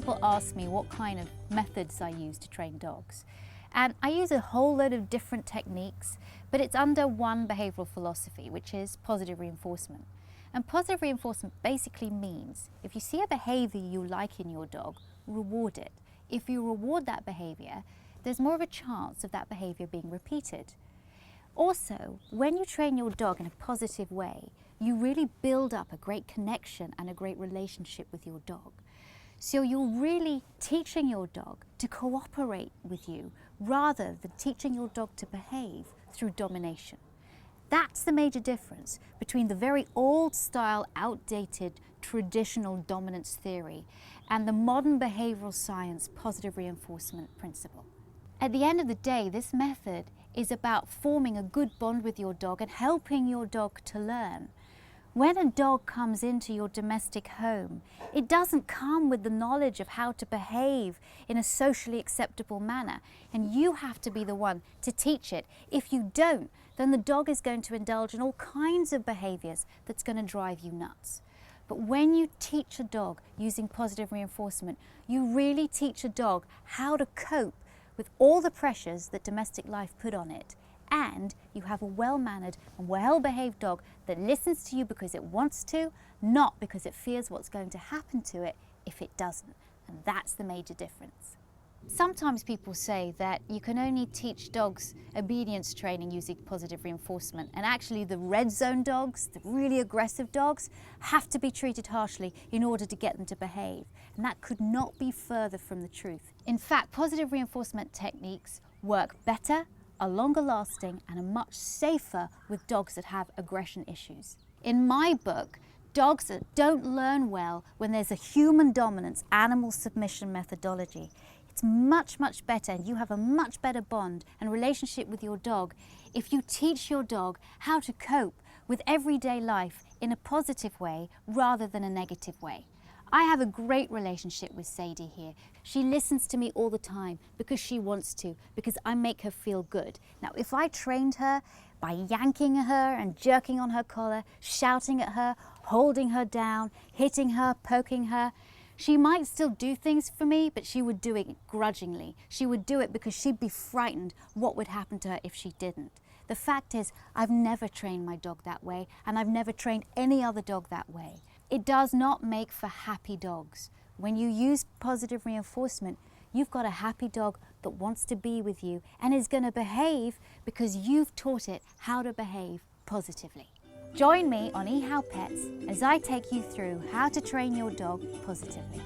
people ask me what kind of methods I use to train dogs. And I use a whole load of different techniques, but it's under one behavioral philosophy, which is positive reinforcement. And positive reinforcement basically means if you see a behavior you like in your dog, reward it. If you reward that behavior, there's more of a chance of that behavior being repeated. Also, when you train your dog in a positive way, you really build up a great connection and a great relationship with your dog. So you're really teaching your dog to cooperate with you rather than teaching your dog to behave through domination. That's the major difference between the very old style, outdated, traditional dominance theory and the modern behavioral science positive reinforcement principle. At the end of the day, this method is about forming a good bond with your dog and helping your dog to learn. When a dog comes into your domestic home, it doesn't come with the knowledge of how to behave in a socially acceptable manner, and you have to be the one to teach it. If you don't, then the dog is going to indulge in all kinds of behaviors that's going to drive you nuts. But when you teach a dog using positive reinforcement, you really teach a dog how to cope with all the pressures that domestic life put on it. And you have a well-mannered and well-behaved dog that listens to you because it wants to, not because it fears what's going to happen to it if it doesn't. And that's the major difference. Sometimes people say that you can only teach dogs obedience training using positive reinforcement, and actually the red zone dogs, the really aggressive dogs, have to be treated harshly in order to get them to behave. And that could not be further from the truth. In fact, positive reinforcement techniques work better, are longer lasting, and are much safer with dogs that have aggression issues. In my book, dogs that don't learn well when there's a human dominance, animal submission methodology, it's much, much better, and you have a much better bond and relationship with your dog if you teach your dog how to cope with everyday life in a positive way rather than a negative way. I have a great relationship with Sadie here. She listens to me all the time because she wants to, because I make her feel good. Now, if I trained her by yanking her and jerking on her collar, shouting at her, holding her down, hitting her, poking her, she might still do things for me, but she would do it grudgingly. She would do it because she'd be frightened what would happen to her if she didn't. The fact is, I've never trained my dog that way, and I've never trained any other dog that way. It does not make for happy dogs. When you use positive reinforcement, you've got a happy dog that wants to be with you and is going to behave because you've taught it how to behave positively. Join me on eHow Pets as I take you through how to train your dog positively.